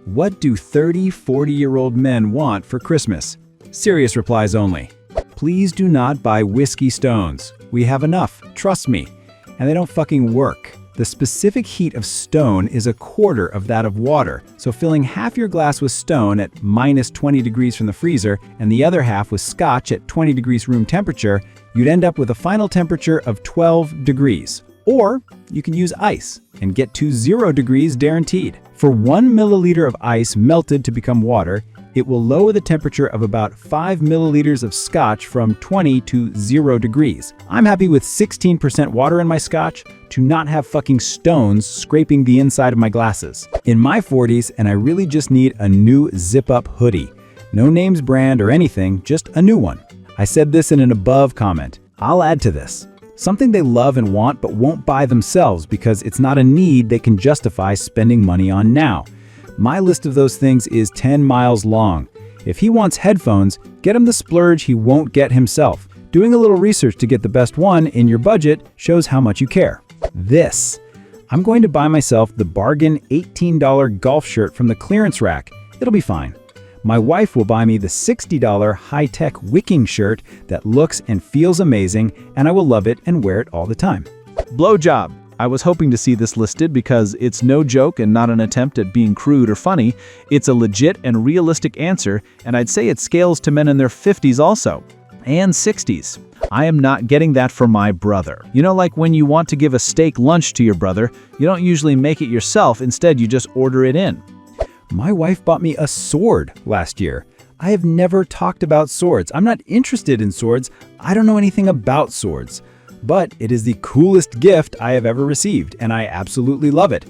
What do 30, 40-year-old men want for Christmas? Serious replies only. Please do not buy whiskey stones. We have enough, trust me. And they don't fucking work. The specific heat of stone is a quarter of that of water, so filling half your glass with stone at minus 20 degrees from the freezer and the other half with scotch at 20 degrees room temperature, you'd end up with a final temperature of 12 degrees. Or you can use ice and get to 0 degrees guaranteed. For 1 milliliter of ice melted to become water, it will lower the temperature of about 5 milliliters of scotch from 20 to 0 degrees. I'm happy with 16% water in my scotch to not have fucking stones scraping the inside of my glasses. In my 40s, and I really just need a new zip-up hoodie. No names, brand, or anything, just a new one. I said this in an above comment. I'll add to this. Something they love and want but won't buy themselves because it's not a need they can justify spending money on now. My list of those things is 10 miles long. If he wants headphones, get him the splurge he won't get himself. Doing a little research to get the best one in your budget shows how much you care. This. I'm going to buy myself the bargain $18 golf shirt from the clearance rack. It'll be fine. My wife will buy me the $60 high-tech wicking shirt that looks and feels amazing, and I will love it and wear it all the time. Blowjob. I was hoping to see this listed because it's no joke and not an attempt at being crude or funny. It's a legit and realistic answer, and I'd say it scales to men in their 50s also. And 60s. I am not getting that for my brother. You know, like when you want to give a steak lunch to your brother, you don't usually make it yourself, instead you just order it in. My wife bought me a sword last year. I have never talked about swords. I'm not interested in swords. I don't know anything about swords. But it is the coolest gift I have ever received, and I absolutely love it.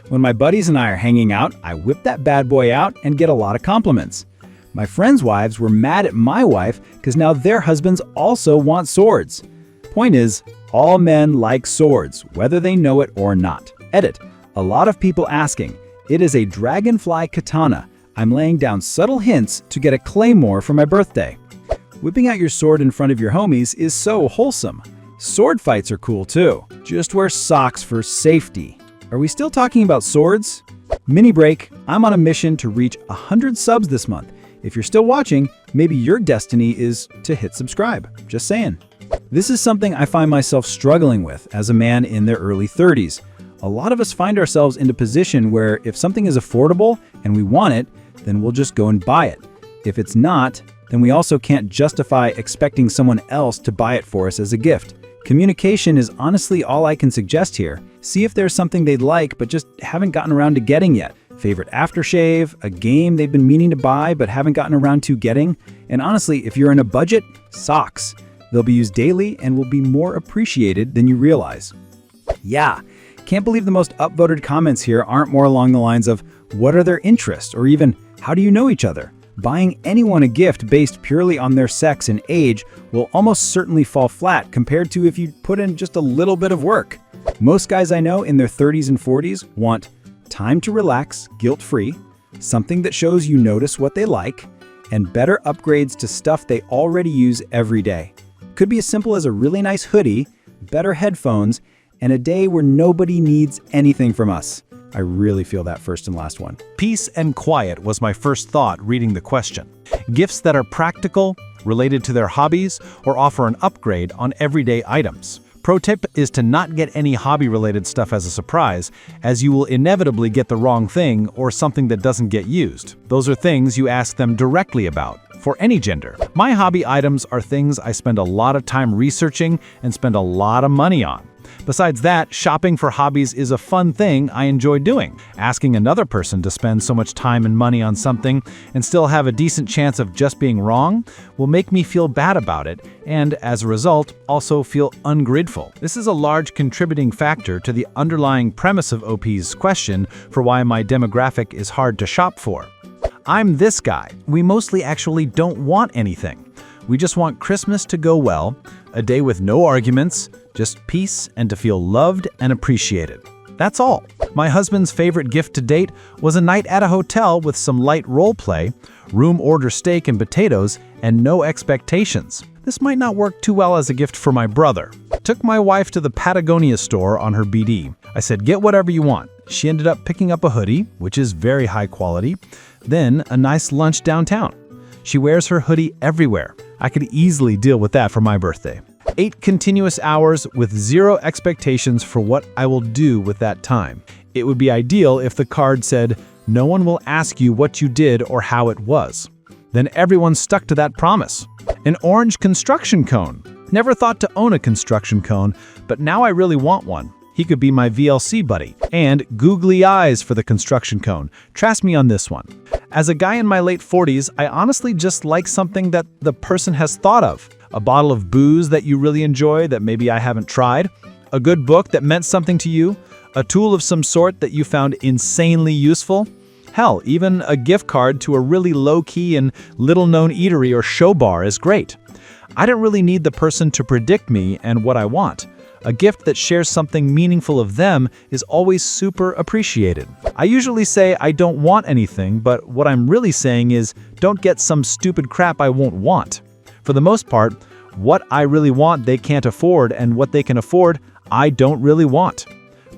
When my buddies and I are hanging out, I whip that bad boy out and get a lot of compliments. My friends' wives were mad at my wife because now their husbands also want swords. Point is, all men like swords, whether they know it or not. Edit. A lot of people asking. It is a dragonfly katana. I'm laying down subtle hints to get a claymore for my birthday. Whipping out your sword in front of your homies is so wholesome. Sword fights are cool too. Just wear socks for safety. Are we still talking about swords? Mini break. I'm on a mission to reach 100 subs this month. If you're still watching, maybe your destiny is to hit subscribe. Just saying. This is something I find myself struggling with as a man in their early 30s. A lot of us find ourselves in a position where if something is affordable and we want it, then we'll just go and buy it. If it's not, then we also can't justify expecting someone else to buy it for us as a gift. Communication is honestly all I can suggest here. See if there's something they'd like but just haven't gotten around to getting yet. Favorite aftershave, a game they've been meaning to buy but haven't gotten around to getting. And honestly, if you're in a budget, socks. They'll be used daily and will be more appreciated than you realize. Yeah. Can't believe the most upvoted comments here aren't more along the lines of, what are their interests, or even, how do you know each other? Buying anyone a gift based purely on their sex and age will almost certainly fall flat compared to if you put in just a little bit of work. Most guys I know in their 30s and 40s want time to relax, guilt-free, something that shows you notice what they like, and better upgrades to stuff they already use every day. Could be as simple as a really nice hoodie, better headphones, and a day where nobody needs anything from us. I really feel that first and last one. Peace and quiet was my first thought reading the question. Gifts that are practical, related to their hobbies, or offer an upgrade on everyday items. Pro tip is to not get any hobby-related stuff as a surprise, as you will inevitably get the wrong thing or something that doesn't get used. Those are things you ask them directly about, for any gender. My hobby items are things I spend a lot of time researching and spend a lot of money on. Besides that, shopping for hobbies is a fun thing I enjoy doing. Asking another person to spend so much time and money on something and still have a decent chance of just being wrong will make me feel bad about it and, as a result, also feel ungrateful. This is a large contributing factor to the underlying premise of OP's question for why my demographic is hard to shop for. I'm this guy. We mostly actually don't want anything. We just want Christmas to go well, a day with no arguments, just peace and to feel loved and appreciated. That's all. My husband's favorite gift to date was a night at a hotel with some light role play, room order steak and potatoes, and no expectations. This might not work too well as a gift for my brother. Took my wife to the Patagonia store on her BD. I said, get whatever you want. She ended up picking up a hoodie, which is very high quality, then a nice lunch downtown. She wears her hoodie everywhere. I could easily deal with that for my birthday. 8 continuous hours with 0 expectations for what I will do with that time. It would be ideal if the card said, "No one will ask you what you did or how it was." Then everyone stuck to that promise. An orange construction cone. Never thought to own a construction cone, but now I really want one. He could be my VLC buddy. And googly eyes for the construction cone. Trust me on this one. As a guy in my late 40s, I honestly just like something that the person has thought of. A bottle of booze that you really enjoy that maybe I haven't tried. A good book that meant something to you. A tool of some sort that you found insanely useful. Hell, even a gift card to a really low-key and little-known eatery or show bar is great. I don't really need the person to predict me and what I want. A gift that shares something meaningful of them is always super appreciated. I usually say I don't want anything, but what I'm really saying is don't get some stupid crap I won't want. For the most part, what I really want they can't afford, and what they can afford, I don't really want.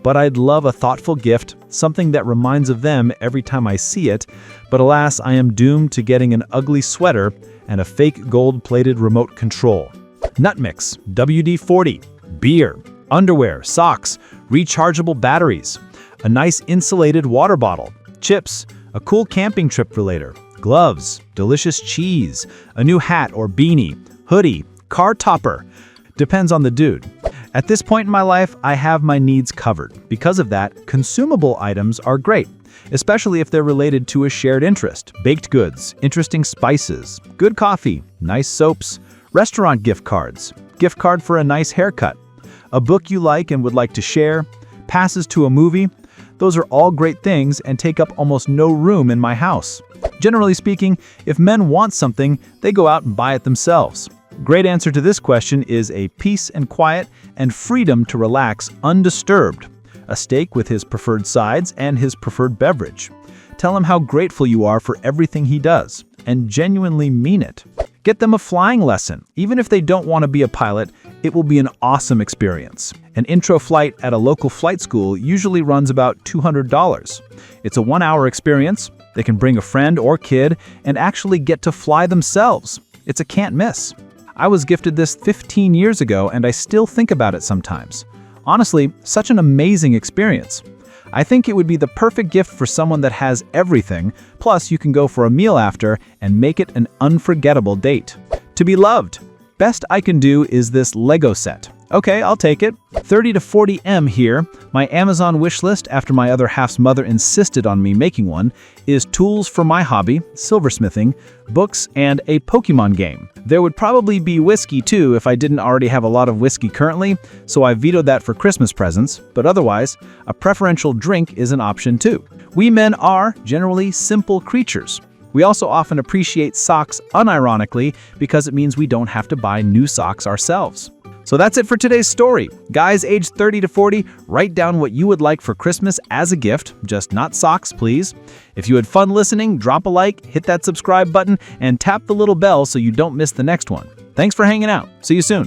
But I'd love a thoughtful gift, something that reminds of them every time I see it, but alas, I am doomed to getting an ugly sweater and a fake gold-plated remote control. Nut mix, WD-40, beer, underwear, socks, rechargeable batteries, a nice insulated water bottle, chips, a cool camping trip relator, gloves, delicious cheese, a new hat or beanie, hoodie, car topper. Depends on the dude. At this point in my life, I have my needs covered. Because of that, consumable items are great, especially if they're related to a shared interest. Baked goods, interesting spices, good coffee, nice soaps, restaurant gift cards, gift card for a nice haircut, a book you like and would like to share, passes to a movie. Those are all great things and take up almost no room in my house. Generally speaking, if men want something, they go out and buy it themselves. Great answer to this question is a peace and quiet and freedom to relax undisturbed. A steak with his preferred sides and his preferred beverage. Tell him how grateful you are for everything he does, and genuinely mean it. Get them a flying lesson. Even if they don't want to be a pilot, it will be an awesome experience. An intro flight at a local flight school usually runs about $200. It's a 1-hour experience. They can bring a friend or kid and actually get to fly themselves. It's a can't miss. I was gifted this 15 years ago and I still think about it sometimes. Honestly, such an amazing experience. I think it would be the perfect gift for someone that has everything, plus you can go for a meal after and make it an unforgettable date. To be loved. Best I can do is this Lego set. Okay, I'll take it. 30 to 40 M here. My Amazon wish list, after my other half's mother insisted on me making one, is tools for my hobby, silversmithing, books, and a Pokemon game. There would probably be whiskey too if I didn't already have a lot of whiskey currently, so I vetoed that for Christmas presents, but otherwise, a preferential drink is an option too. We men are, generally, simple creatures. We also often appreciate socks unironically because it means we don't have to buy new socks ourselves. So that's it for today's story. Guys aged 30 to 40, write down what you would like for Christmas as a gift, just not socks, please. If you had fun listening, drop a like, hit that subscribe button, and tap the little bell so you don't miss the next one. Thanks for hanging out. See you soon.